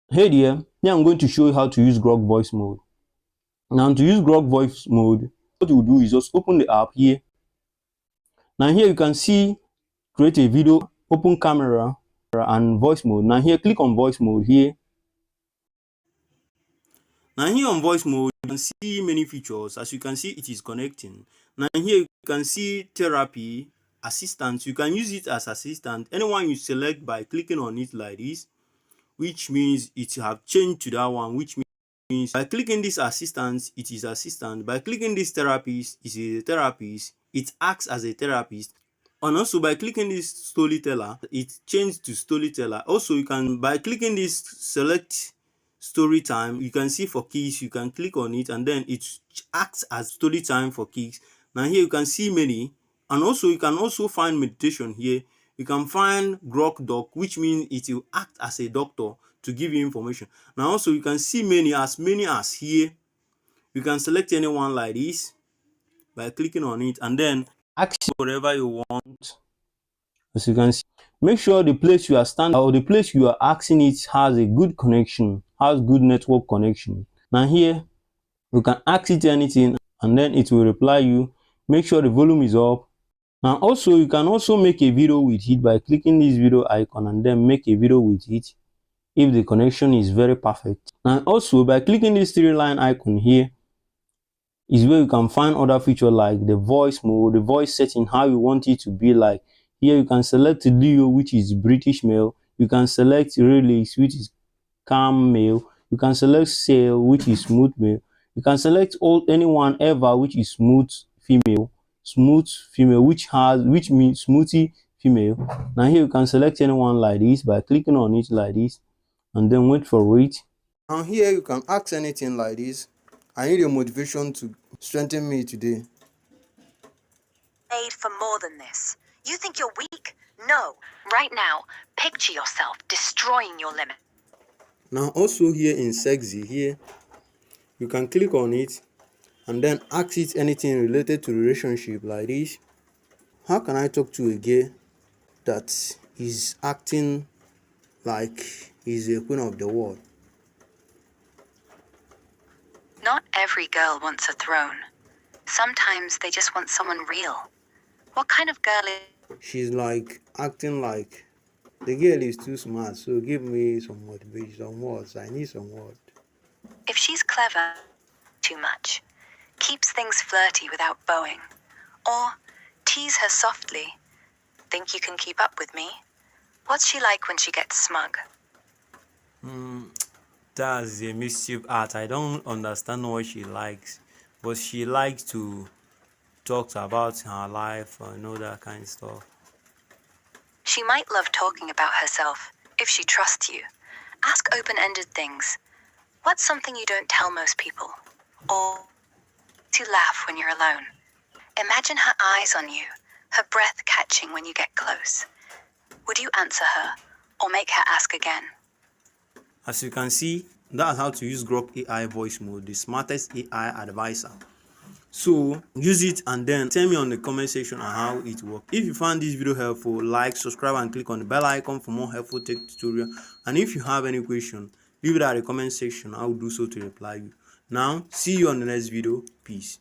Hey there, here I'm going to show you how to use Grok Voice Mode. Now to use Grok Voice Mode, what you do is just open the app here. Now here you can see create a video, open camera and voice mode. Now here click on voice mode here. Now here on voice mode you can see many features. As you can see, it is connecting. Now here you can see therapy assistant. You can use it as assistant. Anyone you select by clicking on it like this, which means it have changed to that one, which means by clicking this assistant, it is assistant. By clicking this therapist, it is a therapist. It acts as a therapist. And also by clicking this storyteller, it changed to storyteller. Also, you can, by clicking this select story time, you can see for kids, you can click on it and then it acts as story time for kids. Now here you can see many, and also you can also find meditation here. You can find Grok Doc, which means it will act as a doctor to give you information. Now also you can see many as here. You can select anyone like this by clicking on it and then ask whatever you want. As you can see, make sure the place you are standing or the place you are asking it has a good connection, has good network connection. Now here you can ask it anything and then it will reply you. Make sure the volume is up. Now also you can also make a video with it by clicking this video icon and then make a video with it if the connection is very perfect. And also by clicking this three line icon here is where you can find other features like the voice mode, the voice setting, how you want it to be like. Here you can select Leo, which is British male. You can select Relax, which is calm male. You can select Sail, which is smooth male. You can select anyone ever, which is smooth female, which means smoothie female. Now here you can select anyone like this by clicking on it like this and then wait for it. Now here you can ask anything like this. I need your motivation to strengthen me today. Made for more than this. You think you're weak? No. Right now, picture yourself destroying your limit. Now also here in sexy here, you can click on it and then ask it anything related to relationship like this. How can I talk to a girl that is acting like he's a queen of the world? Not every girl wants a throne. Sometimes they just want someone real. What kind of girl is... She's like acting like the girl is too smart, so give me some motivation, some words. I need some words. If she's clever, too much. Keeps things flirty without bowing. Or tease her softly. Think you can keep up with me? What's she like when she gets smug? That's a mischief art. I don't understand what she likes, but she likes to talk about her life and all that kind of stuff. She might love talking about herself, if she trusts you. Ask open-ended things. What's something you don't tell most people? Or to laugh when you're alone. Imagine her eyes on you, her breath catching when you get close. Would you answer her, or make her ask again? As you can see, that's how to use Grok AI Voice Mode, the smartest AI advisor. So use it and then tell me on the comment section on how it works. If you found this video helpful, like, subscribe and click on the bell icon for more helpful tech tutorial. And if you have any question, leave it at the comment section. I will do so to reply you. Now see you on the next video. Peace.